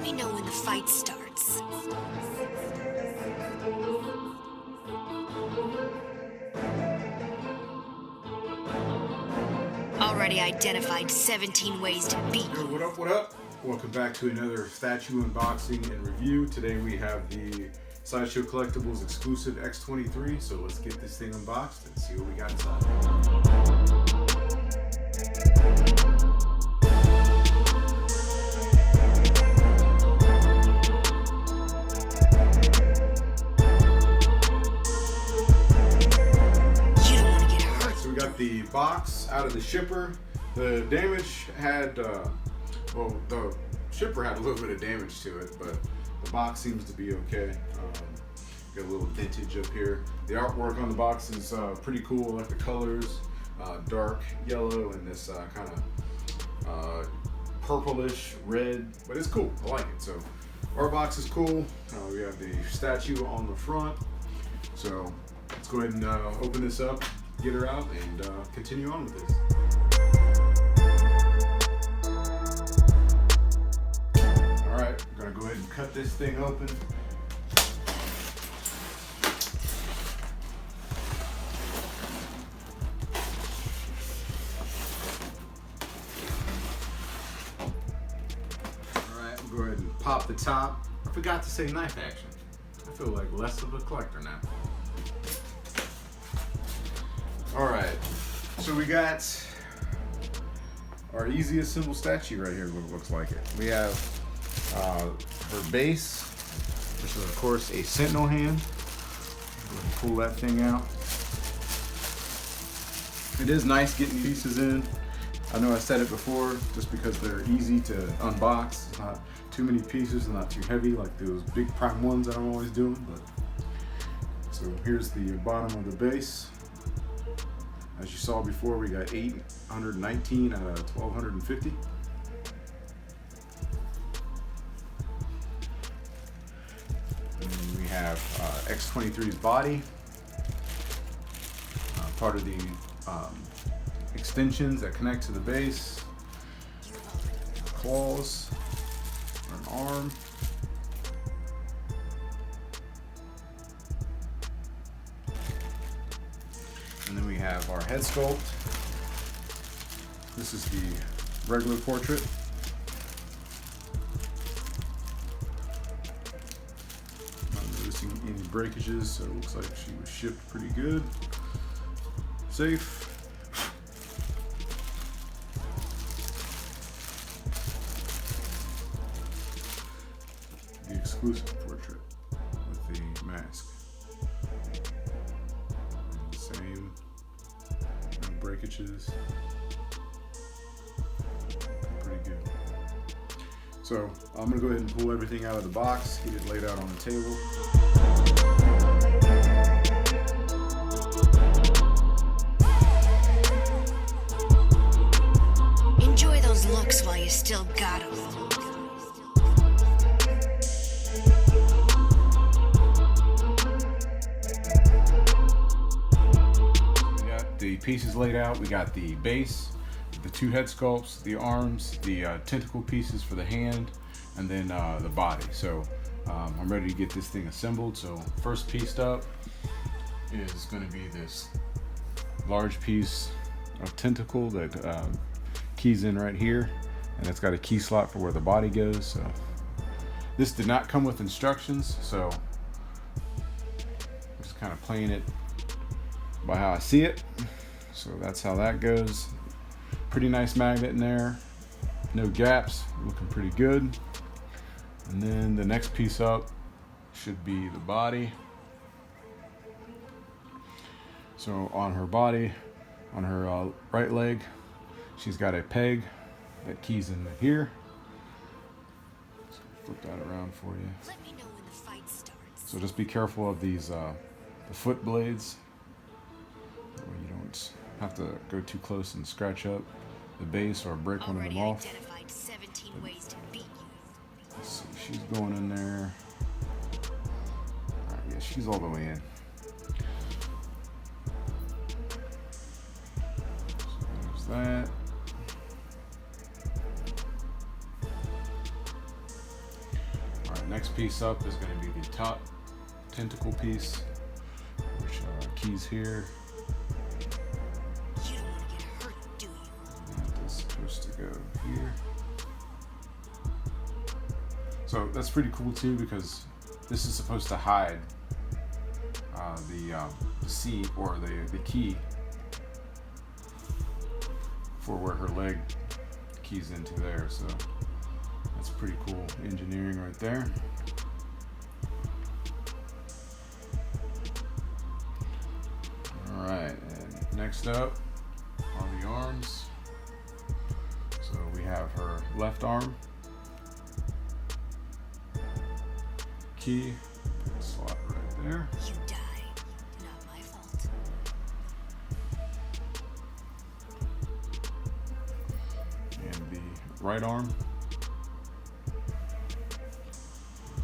Let me know when the fight starts. Already identified 17 ways to beat you. Yo, what up, what up? Welcome back to another statue unboxing and review. Today we have the Sideshow Collectibles exclusive X-23, so let's get this thing unboxed and see what we got inside. The box out of the shipper. The damage had, well, the shipper had a little bit of damage to it, but the box seems to be okay. Got a little vintage up here. The artwork on the box is pretty cool. I like the colors, dark yellow and this kind of purplish red, but it's cool. I like it. So our box is cool. We have the statue on the front. So let's go ahead and open this up, get her out, and continue on with this. Alright, I'm gonna go ahead and cut this thing open. Alright, we'll go ahead and pop the top. I forgot to say knife action. I feel like less of a collector now. Alright, so we got our easy assemble statue right here, what it looks like it. We have her base, which is of course a sentinel hand. Go ahead and pull that thing out. It is nice getting pieces in. I know I said it before, just because they're easy to unbox. It's not too many pieces and not too heavy like those big prime ones that I'm always doing. But so here's the bottom of the base. As you saw before, we got 819 out of 1250. And then we have X-23's body, part of the extensions that connect to the base, claws, an arm. And then we have our head sculpt. This is the regular portrait. Not noticing any breakages, so it looks like she was shipped pretty good. Safe. The exclusive portrait with the mask. Same, no breakages, pretty good. So I'm gonna go ahead and pull everything out of the box, get it laid out on the table. Enjoy those looks while you still got them. The pieces laid out. We got the base, the two head sculpts, the arms, the tentacle pieces for the hand, and then the body. So I'm ready to get this thing assembled. So first pieced up is going to be this large piece of tentacle that keys in right here, and it's got a key slot for where the body goes. So this did not come with instructions, so I'm just kind of playing it by how I see it. So that's how that goes. Pretty nice magnet in there, no gaps, looking pretty good. And then the next piece up should be the body. So on her body, on her right leg, she's got a peg that keys in here. So flip that around for you. Let me know when the fight starts. So just be careful of these the foot blades. You don't have to go too close and scratch up the base or break one of them off. Identified 17 ways to beat you. Let's see, she's going in there. Alright, yeah, she's all the way in. So there's that. Next piece up is going to be the top tentacle piece, which keys here. You don't want to get hurt, do you? That is supposed to go here. So that's pretty cool too, because this is supposed to hide the seat or the key for where her leg keys into there. So that's pretty cool engineering right there. All right, and next up are the arms. So we have her left arm key, slot right there. You die. Not my fault. And the right arm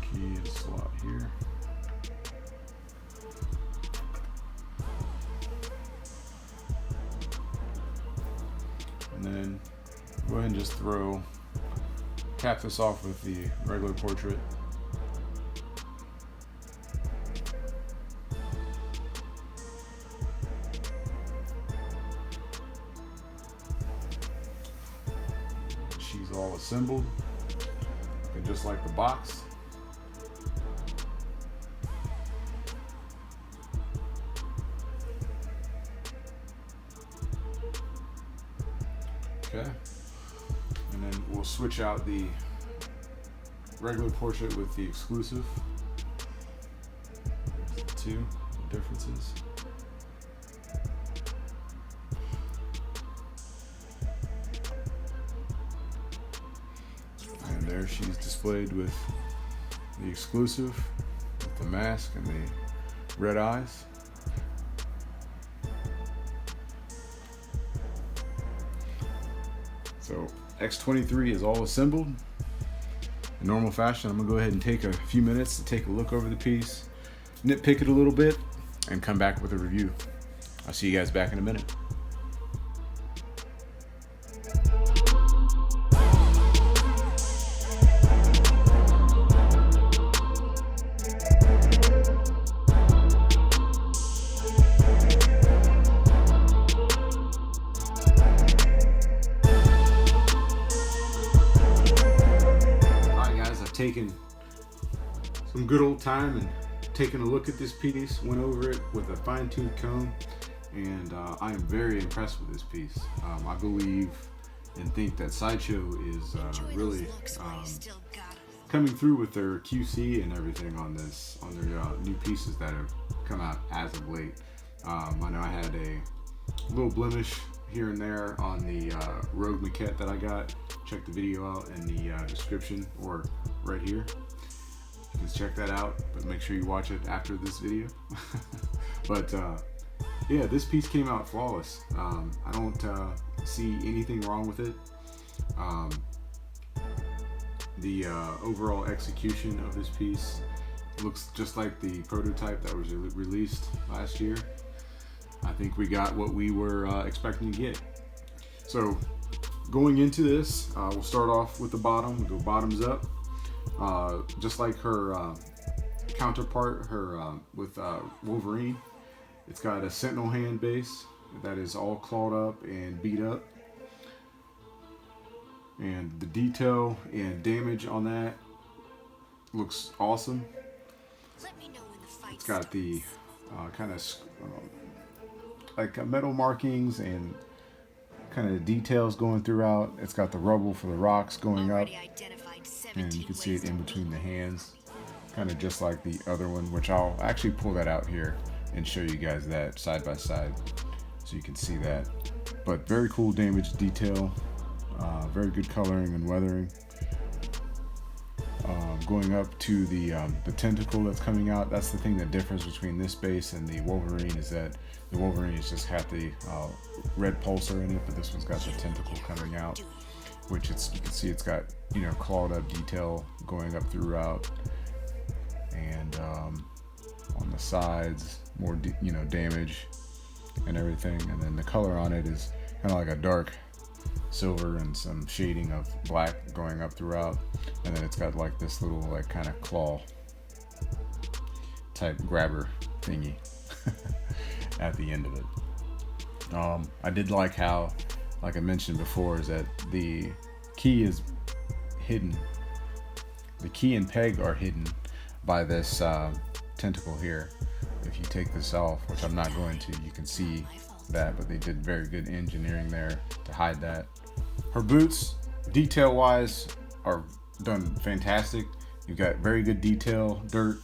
key and slot here. And then go ahead and just cap this off with the regular portrait. She's all assembled, and just like the box. Okay, and then we'll switch out the regular portrait with the exclusive. There's the two differences. And there she's displayed with the exclusive, with the mask and the red eyes. So X-23 is all assembled in normal fashion. I'm gonna go ahead and take a few minutes to take a look over the piece, nitpick it a little bit, and come back with a review. I'll see you guys back in a minute. Taken some good old time and taken a look at this piece, went over it with a fine-tooth comb, and I am very impressed with this piece. I believe and think that Sideshow is really coming through with their QC and everything on this, on their new pieces that have come out as of late. I know I had a little blemish here and there on the Rogue maquette that I got. Check the video out in the description or right here. You can check that out, but make sure you watch it after this video. But yeah, this piece came out flawless. I don't see anything wrong with it. The overall execution of this piece looks just like the prototype that was released last year. I think we got what we were expecting to get. So going into this, we'll start off with the bottom. We'll go bottoms up. Just like her counterpart, with Wolverine, it's got a Sentinel hand base that is all clawed up and beat up. And the detail and damage on that looks awesome. Let me know when the fight It's got the kind of like metal markings and kind of details going throughout. It's got the rubble for the rocks going up, and you can see it in between the hands, kind of just like the other one, which I'll actually pull that out here and show you guys that side by side so you can see that. But very cool damage detail, very good coloring and weathering. Going up to the tentacle that's coming out, that's the thing that differs between this base and the Wolverine, is that the Wolverine has just got the red pulsar in it, but this one's got the tentacle coming out, which you can see it's got, you know, clawed up detail going up throughout, and on the sides more damage and everything. And then the color on it is kind of like a dark silver and some shading of black going up throughout, and then it's got like this little like kind of claw type grabber thingy at the end of it. I did like how, like I mentioned before, is that the key is hidden. The key and peg are hidden by this tentacle here. If you take this off, which I'm not going to, you can see that, but they did very good engineering there to hide that. Her boots, detail wise, are done fantastic. You've got very good detail, dirt,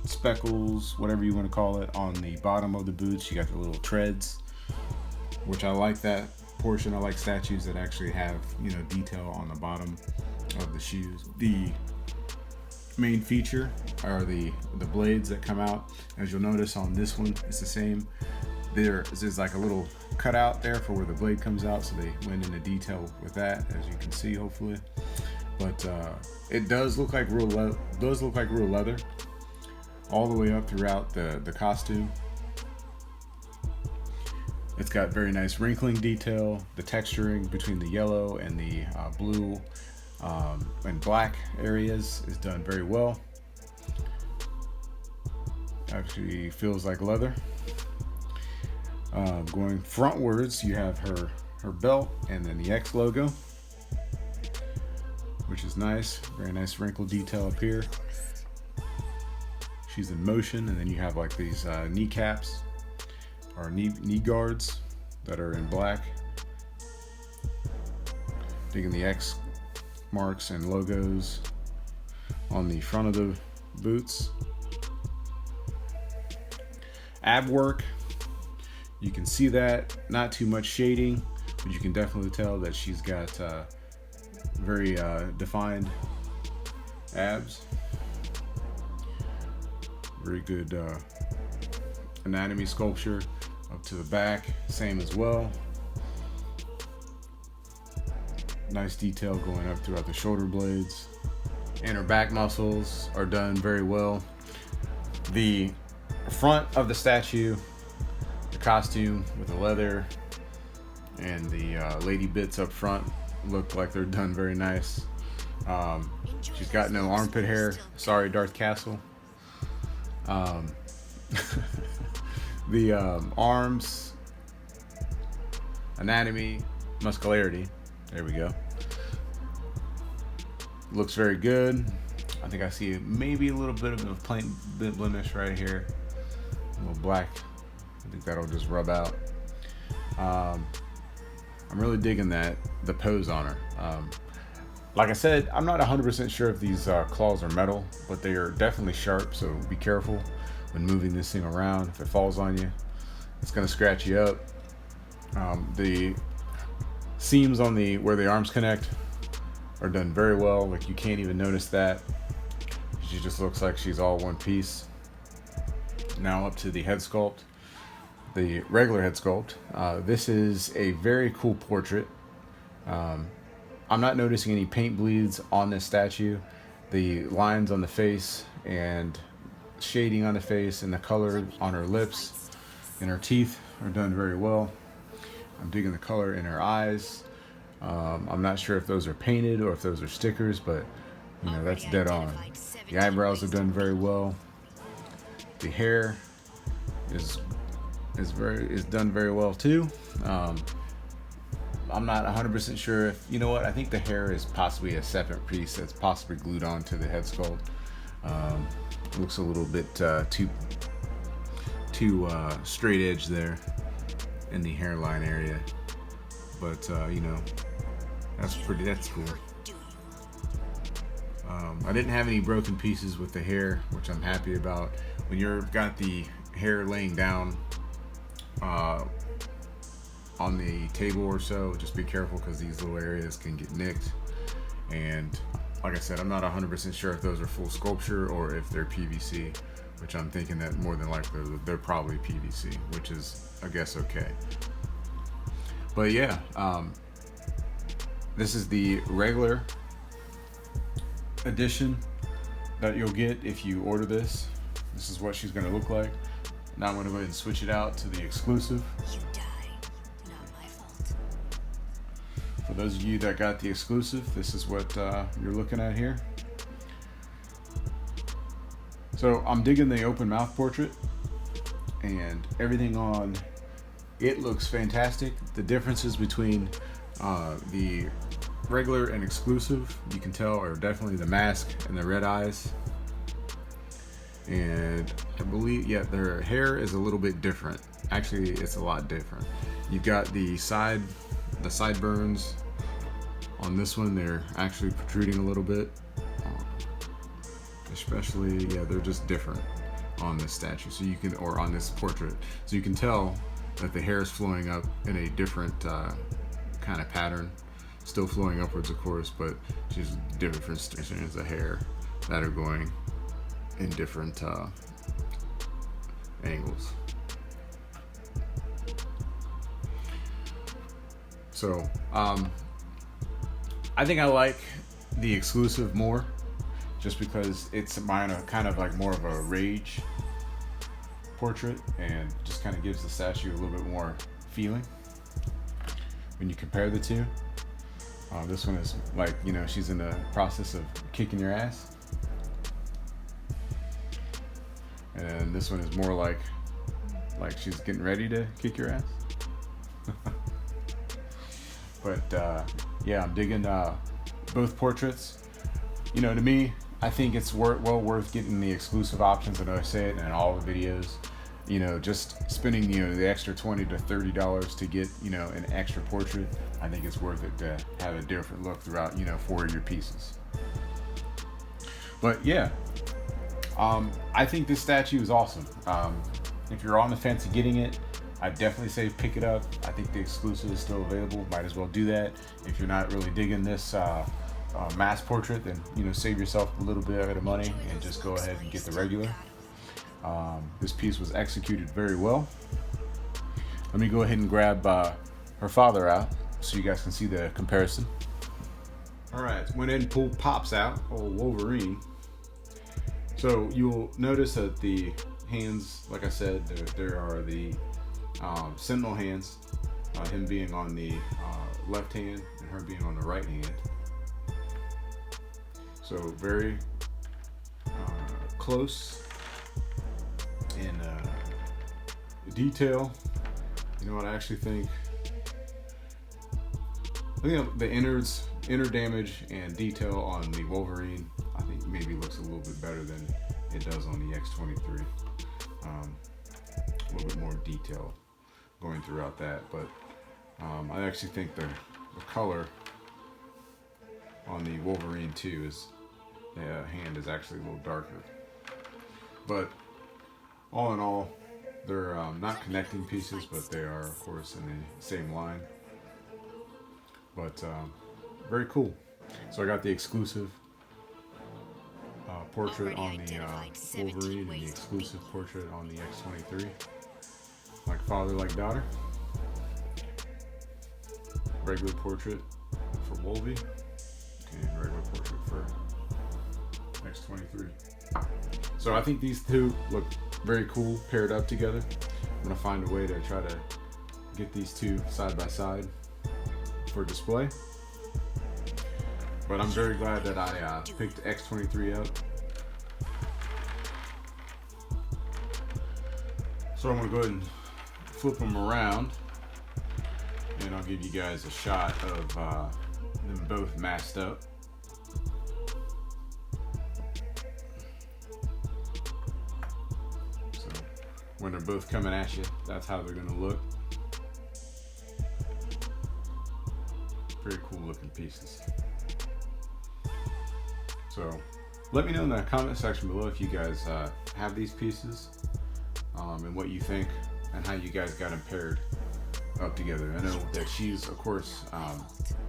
speckles, whatever you want to call it, on the bottom of the boots. You got the little treads, which I like that portion. I like statues that actually have, you know, detail on the bottom of the shoes. The main feature are the blades that come out. As you'll notice on this one, it's the same. There's like a little cutout there for where the blade comes out, so they went into detail with that, as you can see, hopefully. But it does look like real leather all the way up throughout the costume. It's got very nice wrinkling detail. The texturing between the yellow and the blue and black areas is done very well. Actually feels like leather. Going frontwards, you have her belt and then the X logo, which is nice. Very nice wrinkle detail up here. She's in motion, and then you have like these kneecaps or knee guards that are in black. Digging the X marks and logos on the front of the boots. Ab work, you can see that, not too much shading, but you can definitely tell that she's got very defined abs. Very good anatomy sculpture up to the back, same as well. Nice detail going up throughout the shoulder blades, and her back muscles are done very well. The front of the statue, the costume with the leather and the lady bits up front look like they're done very nice. She's got no armpit hair. Sorry, Darth Castle. The arms, anatomy, muscularity, there we go, looks very good. I think I see maybe a little bit of a paint blemish right here, a little black. I think that'll just rub out. I'm really digging the pose on her. Like I said, I'm not 100% sure if these claws are metal, but they are definitely sharp, so be careful when moving this thing around. If it falls on you, it's gonna scratch you up. The seams on where the arms connect are done very well. Like, you can't even notice that. She just looks like she's all one piece. Now up to the head sculpt, the regular head sculpt. This is a very cool portrait. I'm not noticing any paint bleeds on this statue. The lines on the face and shading on the face and the color on her lips and her teeth are done very well. I'm digging the color in her eyes. I'm not sure if those are painted or if those are stickers, but you know, that's dead on. The eyebrows are done very well. The hair is done very well too. I'm not 100% sure if, you know what, I think the hair is possibly a separate piece that's possibly glued on to the head sculpt. Looks a little bit too straight edge there in the hairline area, but you know, that's cool. I didn't have any broken pieces with the hair, which I'm happy about. When you've got the hair laying down on the table or so, just be careful, because these little areas can get nicked. And like I said, I'm not 100% sure if those are full sculpture or if they're PVC, which I'm thinking that more than likely they're probably PVC, which is, I guess, okay. But yeah, this is the regular edition that you'll get if you order this. This is what she's going to look like. Now I'm going to go ahead and switch it out to the exclusive. You died. Not my fault. For those of you that got the exclusive, this is what you're looking at here. So I'm digging the open mouth portrait, and everything on it looks fantastic. The differences between the regular and exclusive, you can tell, are definitely the mask and the red eyes. And I believe, yeah, their hair is a little bit different. Actually, it's a lot different. You've got the sideburns on this one. They're actually protruding a little bit. Especially, yeah, they're just different on this statue. So you can, or on this portrait. So you can tell that the hair is flowing up in a different kind of pattern. Still flowing upwards, of course, but just different strands of hair that are going in different angles. So I think I like the exclusive more, just because it's mine a kind of like more of a rage portrait, and just kind of gives the statue a little bit more feeling when you compare the two. This one is like, you know, she's in the process of kicking your ass, and this one is more like she's getting ready to kick your ass. But yeah, I'm digging both portraits. You know, to me, I think it's well worth getting the exclusive options. I know I say it in all the videos. You know, just spending, you know, the extra $20 to $30 to get, you know, an extra portrait. I think it's worth it to have a different look throughout, you know, 4 of your pieces. But yeah, I think this statue is awesome. If you're on the fence of getting it, I definitely say pick it up. I think the exclusive is still available. Might as well do that. If you're not really digging this mass portrait, then, you know, save yourself a little bit of money and just go ahead and get the regular. This piece was executed very well. Let me go ahead and grab her father out so you guys can see the comparison. All right, went ahead and pulled Pops out, old Wolverine. So you'll notice that the hands, like I said, there are the Sentinel hands, him being on the left hand and her being on the right hand. So very close in detail. You know what, I actually think the inner damage and detail on the Wolverine, I think maybe looks a little bit better than it does on the X-23. A little bit more detail going throughout that, but I actually think the color on the Wolverine too is, the hand is actually a little darker. But all in all, they're not connecting pieces, but they are, of course, in the same line. But very cool. So I got the exclusive portrait on the Wolverine and the exclusive portrait on the X-23. Like father, like daughter. Regular portrait for Wolvie, and regular portrait for X-23. So I think these two look very cool paired up together. I'm gonna find a way to try to get these two side by side for display. But I'm very glad that I picked X-23 up. So I'm gonna go ahead and flip them around, and I'll give you guys a shot of them both masked up. So when they're both coming at you, that's how they're gonna look. Very cool looking pieces. So let me know in the comment section below if you guys have these pieces, and what you think and how you guys got them paired up together. I know that she's, of course, I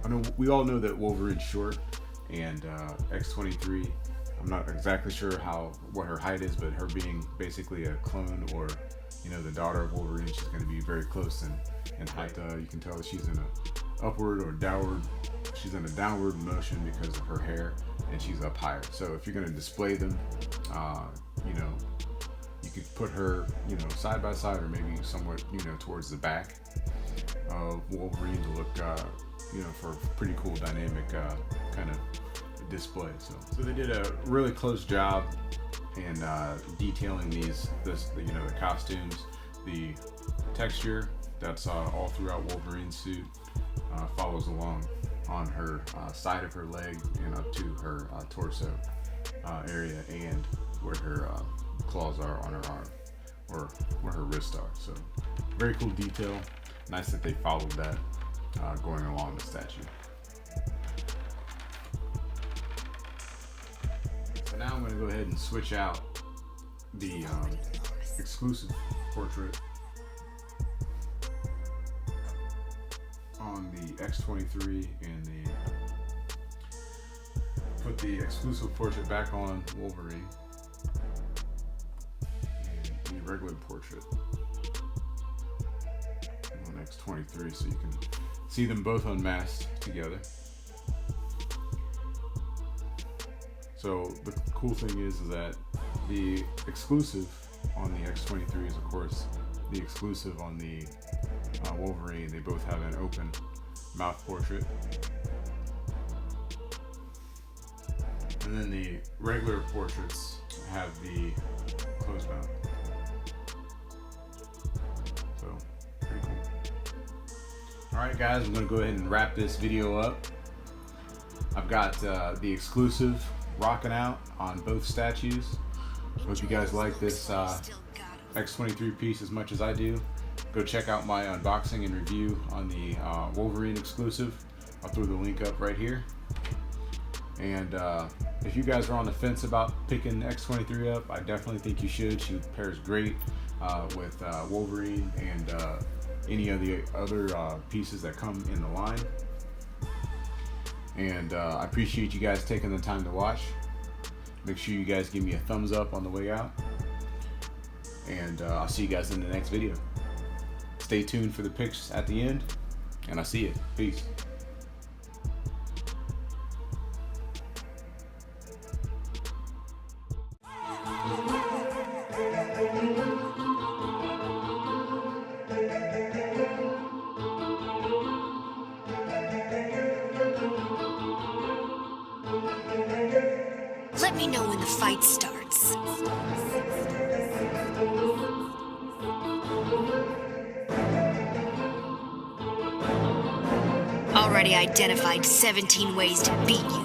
know we all know that Wolverine's short, and X-23, I'm not exactly sure what her height is, but her being basically a clone, or, you know, the daughter of Wolverine, she's going to be very close in height. You can tell that she's in a upward or downward. She's in a downward motion because of her hair, and she's up higher. So if you're going to display them, you know, you could put her, you know, side by side, or maybe somewhat, you know, towards the back of Wolverine to look you know, for pretty cool dynamic kind of display. So they did a really close job in detailing you know, the costumes, the texture that's all throughout Wolverine's suit follows along on her side of her leg and up to her torso area, and where her claws are on her arm, or where her wrists are. So very cool detail. Nice that they followed that going along the statue. So now I'm going to go ahead and switch out the exclusive portrait on the X-23 and put the exclusive portrait back on Wolverine and the regular portrait on X-23, so you can see them both unmasked together. So the cool thing is that the exclusive on the X-23 is of course the exclusive on the Wolverine. They both have an open mouth portrait, and then the regular portraits have the closed mouth. So pretty cool. Alright guys, I'm going to go ahead and wrap this video up. I've got the exclusive rocking out on both statues. Hope you guys like this X-23 piece as much as I do. Go check out my unboxing and review on the Wolverine exclusive. I'll throw the link up right here. And if you guys are on the fence about picking X-23 up, I definitely think you should. She pairs great with Wolverine and any of the other pieces that come in the line. And I appreciate you guys taking the time to watch. Make sure you guys give me a thumbs up on the way out. And I'll see you guys in the next video. Stay tuned for the picks at the end, and I'll see you. Peace. Let me know when the fight starts. Already identified 17 ways to beat you.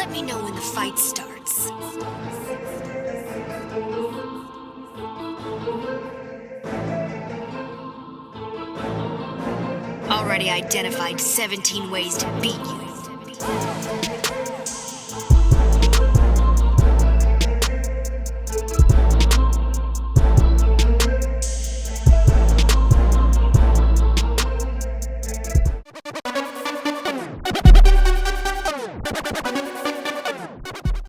Let me know when the fight starts. Already identified 17 ways to beat you.